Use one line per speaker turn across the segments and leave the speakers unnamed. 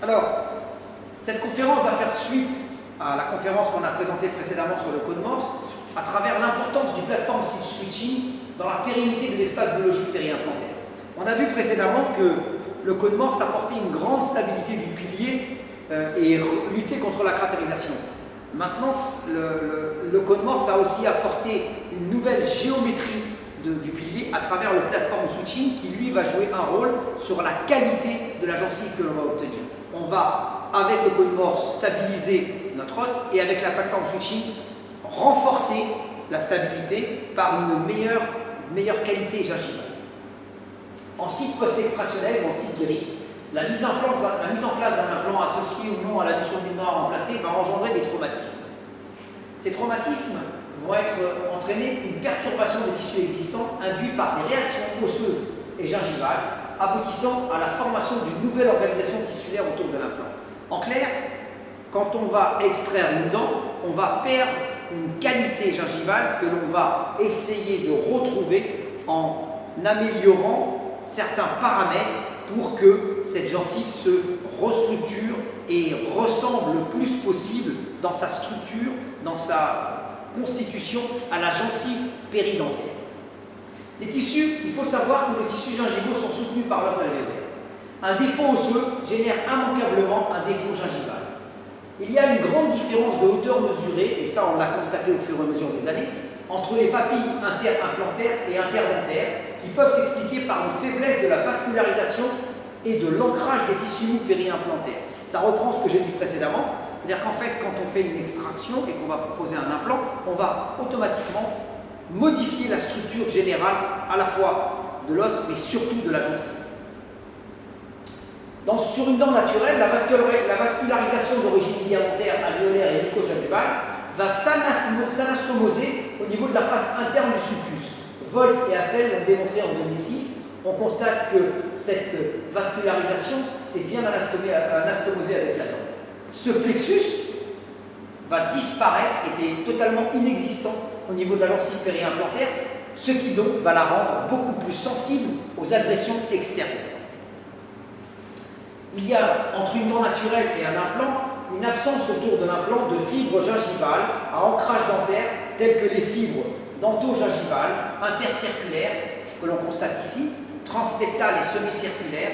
Alors, cette conférence va faire suite à la conférence qu'on a présentée précédemment sur le code Morse, à travers l'importance du platform switching dans la pérennité de l'espace biologique périimplantaire. On a vu précédemment que le code Morse apportait une grande stabilité du pilier et luttait contre la cratérisation. Maintenant, le code Morse a aussi apporté une nouvelle géométrie du pilier à travers le platform switching qui lui va jouer un rôle sur la qualité de la gencive que l'on va obtenir. On va, avec le code Morse, stabiliser notre os et avec la platform switching, renforcer la stabilité par une meilleure qualité gingivale. En site post-extractionnel ou en site guéri, la mise en place d'un implant associé ou non à l'addition d'une dent à remplacer va engendrer des traumatismes. Ces traumatismes vont entraîner une perturbation des tissus existants induite par des réactions osseuses et gingivales, aboutissant à la formation d'une nouvelle organisation tissulaire autour de l'implant. En clair, quand on va extraire une dent, on va perdre une qualité gingivale que l'on va essayer de retrouver en améliorant certains paramètres pour que cette gencive se restructure et ressemble le plus possible dans sa structure, dans sa constitution à la gencive péridentaire. Les tissus, il faut savoir que les tissus gingivaux sont soutenus par l'os alvéolaire. Un défaut osseux génère immanquablement un défaut gingival. Il y a une grande différence de hauteur mesurée, et ça on l'a constaté au fur et à mesure des années, entre les papilles interimplantaires et interdentaires qui peuvent s'expliquer par une faiblesse de la vascularisation et de l'ancrage des tissus mous périimplantaires. Ça reprend ce que j'ai dit précédemment, c'est-à-dire qu'en fait, quand on fait une extraction et qu'on va proposer un implant, on va automatiquement modifier la structure générale à la fois de l'os, mais surtout de la gencive. Sur une dent naturelle, la vascularisation d'origine ligamentaire, alvéolaire et mucogingivale va s'anastomoser au niveau de la face interne du sulcus. Wolf et Hassel l'ont démontré en 2006. On constate que cette vascularisation s'est bien anastomosée avec la dent. Ce plexus va disparaître, était totalement inexistant au niveau de la gencive périimplantaire, ce qui donc va la rendre beaucoup plus sensible aux agressions extérieures. Il y a entre une dent naturelle et un implant une absence autour de l'implant de fibres gingivales à ancrage dentaire telles que les fibres dento-gingivales, intercirculaires, que l'on constate ici, transseptales et semi-circulaires,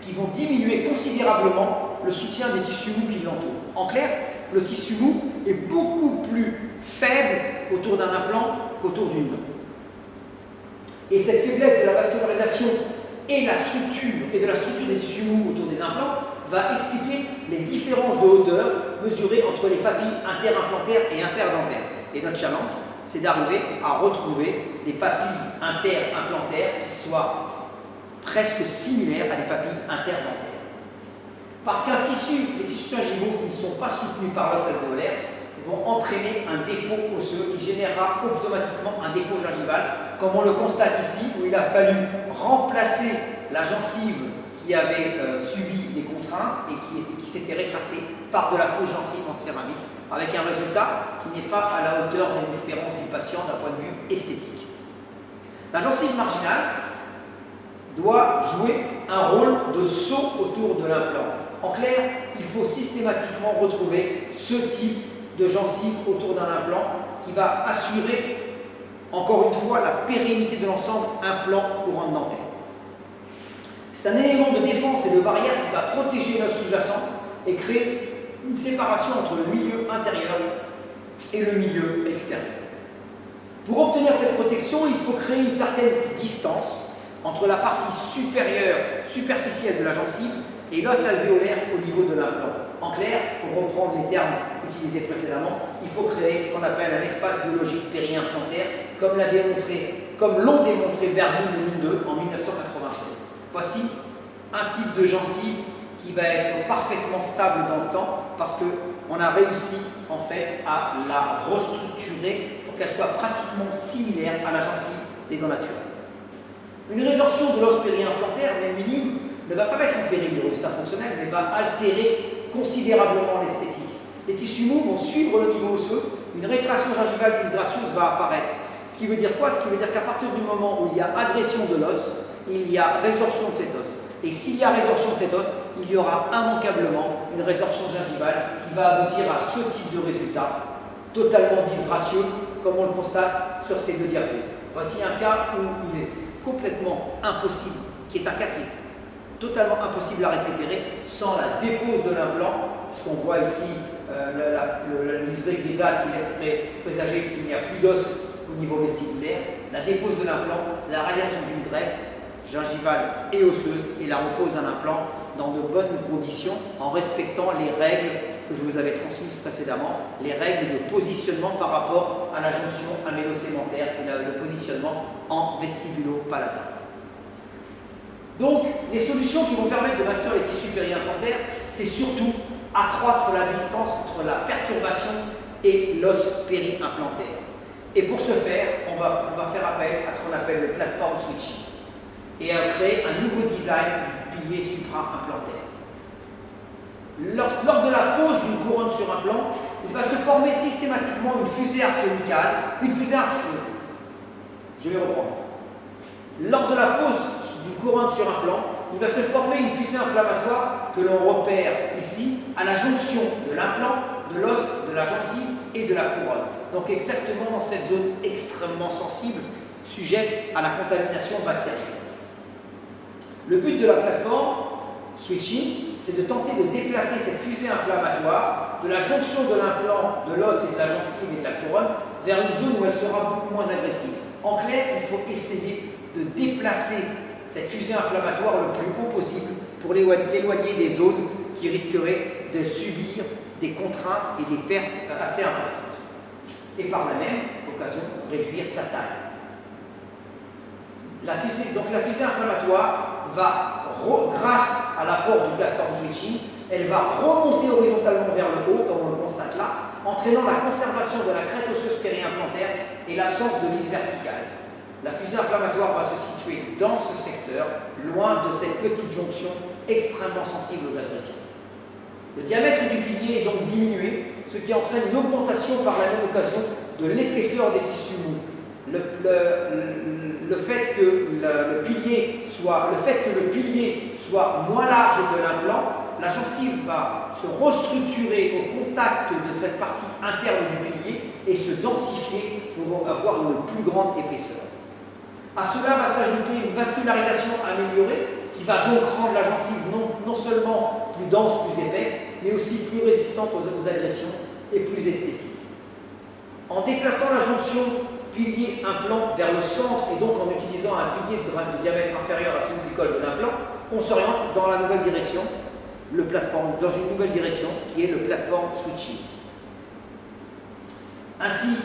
qui vont diminuer considérablement le soutien des tissus mous qui l'entourent. En clair, le tissu mou est beaucoup plus faible autour d'un implant qu'autour d'une dent. Et cette faiblesse de la vascularisation et de la structure des tissus mous autour des implants va expliquer les différences de hauteur mesurées entre les papilles interimplantaires et interdentaires. Et notre challenge, c'est d'arriver à retrouver des papilles interimplantaires qui soient presque similaires à des papilles interdentaires. Parce qu'un tissu, les tissus gingivaux qui ne sont pas soutenus par l'os alvéolaire vont entraîner un défaut osseux qui générera automatiquement un défaut gingival, comme on le constate ici, où il a fallu remplacer la gencive qui avait subi des contraintes et qui s'était rétractée par de la fausse gencive en céramique, avec un résultat qui n'est pas à la hauteur des espérances du patient d'un point de vue esthétique. La gencive marginale doit jouer un rôle de saut autour de l'implant. En clair, il faut systématiquement retrouver ce type de gencive autour d'un implant qui va assurer, encore une fois, la pérennité de l'ensemble implant-couronne dentaire. C'est un élément de défense et de barrière qui va protéger l'os sous-jacent et créer une séparation entre le milieu intérieur et le milieu extérieur. Pour obtenir cette protection, il faut créer une certaine distance entre la partie supérieure, superficielle de la gencive et l'os alvéolaire au niveau de l'implant. En clair, pour reprendre les termes utilisés précédemment, il faut créer ce qu'on appelle un espace biologique périimplantaire, comme l'ont démontré Bergman et Linde en 1996. Voici un type de gencive qui va être parfaitement stable dans le temps parce qu'on a réussi en fait à la restructurer pour qu'elle soit pratiquement similaire à la gencive des dents naturelles. Une résorption de l'os périimplantaire, même minime, ne va pas mettre en péril le résultat fonctionnel, mais va altérer considérablement l'esthétique. Les tissus mous vont suivre le niveau osseux, une rétraction gingivale dysgracieuse va apparaître. Ce qui veut dire quoi? Ce qui veut dire qu'à partir du moment où il y a agression de l'os, il y a résorption de cet os. Et s'il y a résorption de cet os, il y aura immanquablement une résorption gingivale qui va aboutir à ce type de résultat, totalement disgracieux, comme on le constate sur ces deux diapos. Voici un cas où il est complètement impossible, qui est un cas qui est totalement impossible à récupérer sans la dépose de l'implant, puisqu'on voit ici le liseré grisâtre qui laisse présager qu'il n'y a plus d'os au niveau vestibulaire, la dépose de l'implant, la radiation d'une greffe gingivale et osseuse et la repose d'un implant dans de bonnes conditions en respectant les règles que je vous avais transmises précédemment, les règles de positionnement par rapport à la jonction amélo-sémentaire et le positionnement en vestibulo-palatin. Donc, les solutions qui vont permettre de maintenir les tissus périimplantaires, c'est surtout accroître la distance entre la perturbation et l'os périimplantaire. Et pour ce faire, on va faire appel à ce qu'on appelle le platform switching et à créer un nouveau design du pilier supra-implantaire. Lors de la pose d'une couronne sur un plan, il va se former systématiquement une fusée arsénicale, une fusée inflammatoire. Je vais reprendre. Lors de la pose d'une couronne sur un plan, il va se former une fusée inflammatoire que l'on repère ici à la jonction de l'implant, de l'os, de la gencive et de la couronne. Donc exactement dans cette zone extrêmement sensible, sujette à la contamination bactérienne. Le but de la plateforme switching, c'est de tenter de déplacer cette fusée inflammatoire de la jonction de l'implant, de l'os et de la gencive et de la couronne vers une zone où elle sera beaucoup moins agressive. En clair, il faut essayer de déplacer cette fusée inflammatoire le plus haut possible pour l'éloigner des zones qui risqueraient de subir des contraintes et des pertes assez importantes. Et par la même occasion, réduire sa taille. La fusée inflammatoire va, grâce à l'apport du platform switching, elle va remonter horizontalement vers le haut, comme on le constate là, entraînant la conservation de la crête osseuse périimplantaire et l'absence de lisse verticale. La fusée inflammatoire va se situer dans ce secteur, loin de cette petite jonction extrêmement sensible aux agressions. Le diamètre du pilier est donc diminué, ce qui entraîne une augmentation par la même occasion de l'épaisseur des tissus mous. Le fait que le pilier soit moins large que l'implant, la gencive va se restructurer au contact de cette partie interne du pilier et se densifier pour avoir une plus grande épaisseur. À cela va s'ajouter une vascularisation améliorée qui va donc rendre la gencive non seulement plus dense, plus épaisse, mais aussi plus résistante aux agressions et plus esthétique. En déplaçant la jonction pilier-implant vers le centre et donc en utilisant un pilier de diamètre inférieur à celui du col de l'implant, on s'oriente dans la nouvelle direction, dans une nouvelle direction qui est le platform switching. Ainsi,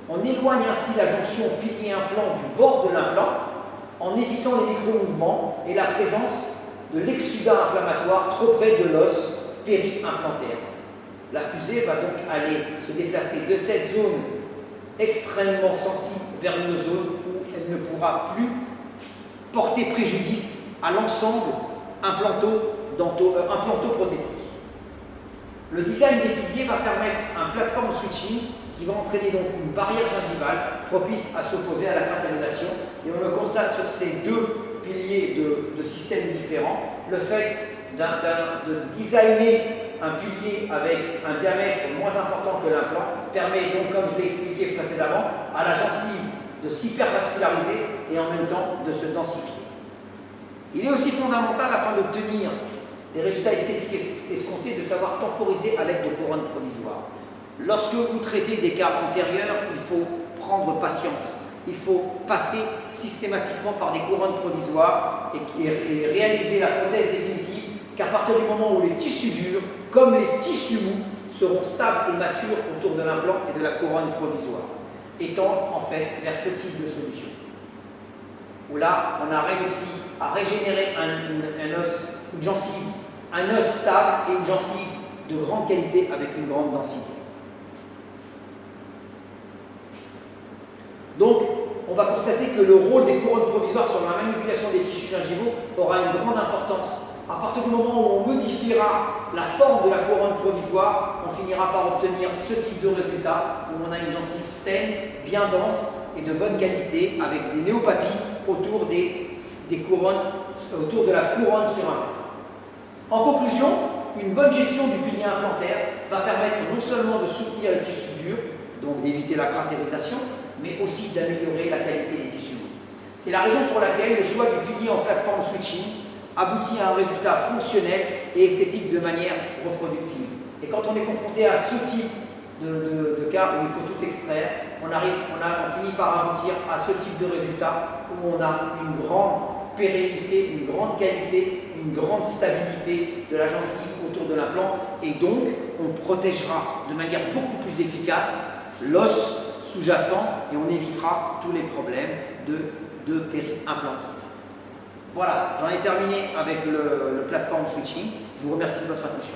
on éloigne ainsi la jonction pilier-implant du bord de l'implant en évitant les micro-mouvements et la présence de l'exsudat inflammatoire trop près de l'os périimplantaire. La fusée va donc aller se déplacer de cette zone extrêmement sensible vers une zone où elle ne pourra plus porter préjudice à l'ensemble implanto-prothétique. Le design des piliers va permettre un platform switching qui va entraîner donc une barrière gingivale propice à s'opposer à la cratérisation. Et on le constate sur ces deux piliers de systèmes différents, le fait de designer un pilier avec un diamètre moins important que l'implant permet donc, comme je l'ai expliqué précédemment, à la gencive de s'hypervasculariser et en même temps de se densifier. Il est aussi fondamental, afin d'obtenir des résultats esthétiques escomptés, de savoir temporiser à l'aide de couronnes provisoires. Lorsque vous traitez des cas antérieurs, il faut prendre patience. Il faut passer systématiquement par des couronnes provisoires et réaliser la prothèse définitive qu'à partir du moment où les tissus durs, comme les tissus mous, seront stables et matures autour de l'implant et de la couronne provisoire, étant en fait vers ce type de solution. Où là, on a réussi à régénérer un os, une gencive, un os stable et une gencive de grande qualité avec une grande densité. Donc, on va constater que le rôle des couronnes provisoires sur la manipulation des tissus gingivaux aura une grande importance. À partir du moment où on modifiera la forme de la couronne provisoire, on finira par obtenir ce type de résultat où on a une gencive saine, bien dense et de bonne qualité avec des néopapies autour des des couronnes, autour de la couronne sur un plant. En conclusion, une bonne gestion du pilier implantaire va permettre non seulement de soutenir les tissus durs, donc d'éviter la cratérisation, mais aussi d'améliorer la qualité des tissus lourds. C'est la raison pour laquelle le choix du pilier en plateforme switching aboutit à un résultat fonctionnel et esthétique de manière reproductive. Et quand on est confronté à ce type de cas où il faut tout extraire, on finit par aboutir à ce type de résultat où on a une grande pérennité, une grande qualité, une grande stabilité de la gencive autour de l'implant, et donc on protégera de manière beaucoup plus efficace l'os sous-jacent et on évitera tous les problèmes de péri-implantite. Voilà, j'en ai terminé avec le plateforme switching. Je vous remercie de votre attention.